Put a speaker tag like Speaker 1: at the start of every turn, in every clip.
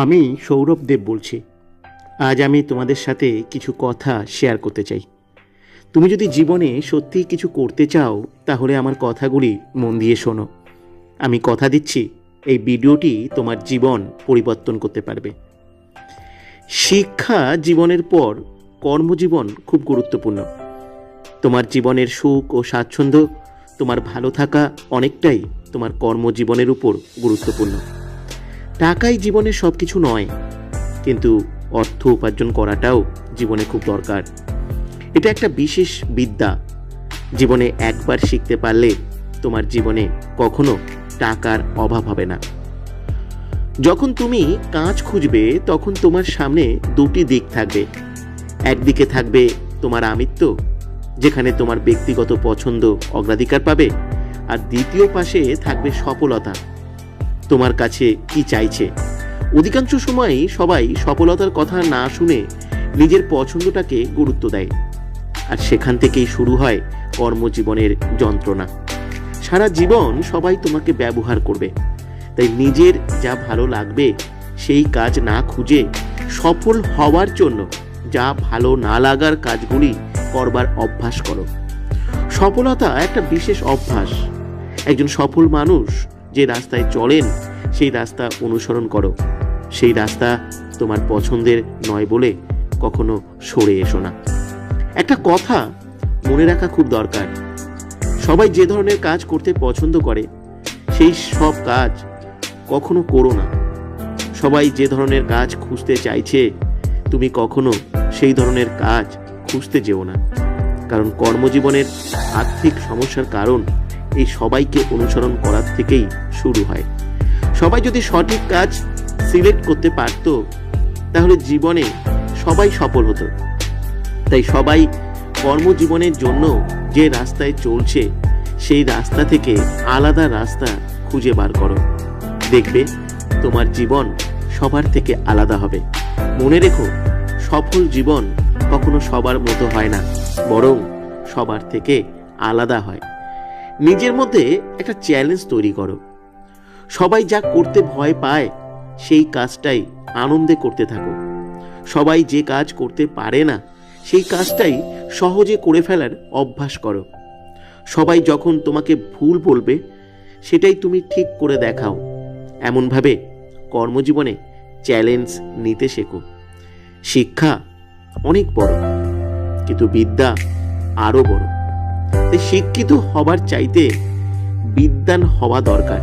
Speaker 1: আমি সৌরভ দেব বলছি। আজ আমি তোমাদের সাথে কিছু কথা শেয়ার করতে চাই। তুমি যদি জীবনে সত্যিই কিছু করতে চাও তাহলে আমার কথাগুলি মন দিয়ে শোনো। আমি কথা দিচ্ছি এই ভিডিওটি তোমার জীবন পরিবর্তন করতে পারবে। শিক্ষা জীবনের পর কর্মজীবন খুব গুরুত্বপূর্ণ। তোমার জীবনের সুখ ও স্বাচ্ছন্দ্য, তোমার ভালো থাকা অনেকটাই তোমার কর্মজীবনের উপর গুরুত্বপূর্ণ। টাকাই জীবনে সব কিছু নয়, কিন্তু অর্থ উপার্জন করাটাও জীবনে খুব দরকার। এটা একটা বিশেষ বিদ্যা। জীবনে একবার শিখতে পারলে তোমার জীবনে কখনো টাকার অভাব হবে না। যখন তুমি কাজ খুঁজবে তখন তোমার সামনে দুটি দিক থাকবে। একদিকে থাকবে তোমার আমিত্ব, যেখানে তোমার ব্যক্তিগত পছন্দ অগ্রাধিকার পাবে, আর দ্বিতীয় পাশে থাকবে সফলতা, তোমার কাছে কি চাইছে। অধিকাংশ সময়ই সবাই সফলতার কথা না শুনে নিজের পছন্দটাকে গুরুত্ব দেয়, আর সেখান থেকেই শুরু হয় কর্মজীবনের যন্ত্রণা। সারা জীবন সবাই তোমাকে ব্যবহার করবে, তাই নিজের যা ভালো লাগবে সেই কাজ না খুঁজে সফল হওয়ার জন্য যা ভালো না লাগার কাজগুলি করবার অভ্যাস করো। সফলতা একটা বিশেষ অভ্যাস। একজন সফল মানুষ যে রাস্তায় চলেন সেই রাস্তা অনুসরণ করো। সেই রাস্তা তোমার পছন্দের নয় বলে কখনো সরে এসো না। একটা কথা মনে রাখা খুব দরকার, সবাই যে ধরনের কাজ করতে পছন্দ করে সেই সব কাজ কখনো করো না। সবাই যে ধরনের কাজ খুঁজতে চাইছে তুমি কখনো সেই ধরনের কাজ খুঁজতে যেও না, কারণ কর্মজীবনের আর্থিক সমস্যার কারণ এই সবাইকে অনুসরণ করার থেকেই শুরু হয়। সবাই যদি সঠিক কাজ সিলেক্ট করতে পারত তাহলে জীবনে সবাই সফল হতো। তাই সবাই কর্মজীবনের জন্য যে রাস্তায় চলছে সেই রাস্তা থেকে আলাদা রাস্তা খুঁজে বার করো। দেখবে তোমার জীবন সবার থেকে আলাদা হবে। মনে রেখো, সফল জীবন কখনো সবার মতো হয় না, বরং সবার থেকে আলাদা হয়। নিজের মধ্যে একটা চ্যালেঞ্জ তৈরি করো। সবাই যা করতে ভয় পায় সেই কাজটাই আনন্দে করতে থাকো। সবাই যে কাজ করতে পারে না সেই কাজটাই সহজে করে ফেলার অভ্যাস করো। সবাই যখন তোমাকে ভুল বলবে সেটাই তুমি ঠিক করে দেখাও। এমনভাবে কর্মজীবনে চ্যালেঞ্জ নিতে শেখো। শিক্ষা অনেক বড়, কিন্তু বিদ্যা আরো বড়। তাই শিক্ষিত হবার চাইতে বিদ্বান হওয়া দরকার।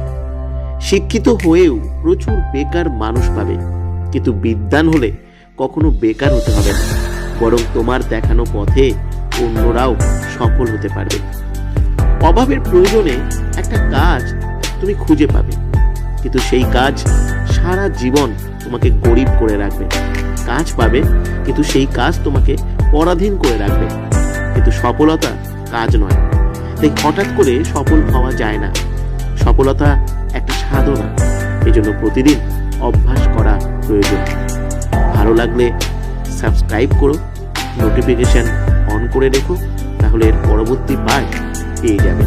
Speaker 1: শিক্ষিত হয়েও প্রচুর বেকার মানুষ পাবে, কিন্তু বিদ্বান হলে কখনো বেকার হতে হবে না, বরং তোমার দেখানো পথে অন্যরাও সফল হতে পারবে। অভাবের প্রয়োজনে একটা কাজ তুমি খুঁজে পাবে, কিন্তু সেই কাজ সারা জীবন তোমাকে গরিব করে রাখবে। কাজ পাবে, কিন্তু সেই কাজ তোমাকে পরাধীন করে রাখবে। কিন্তু সফলতা কাজ নয়, তাই হঠাৎ করে সফল হওয়া যায় না। সফলতা একটা সাধনা, এজন্য প্রতিদিন অভ্যাস করা প্রয়োজন। ভালো লাগলে সাবস্ক্রাইব করো, নোটিফিকেশন অন করে রেখো, তাহলে এর পরবর্তী পার্ট পেয়ে যাবে।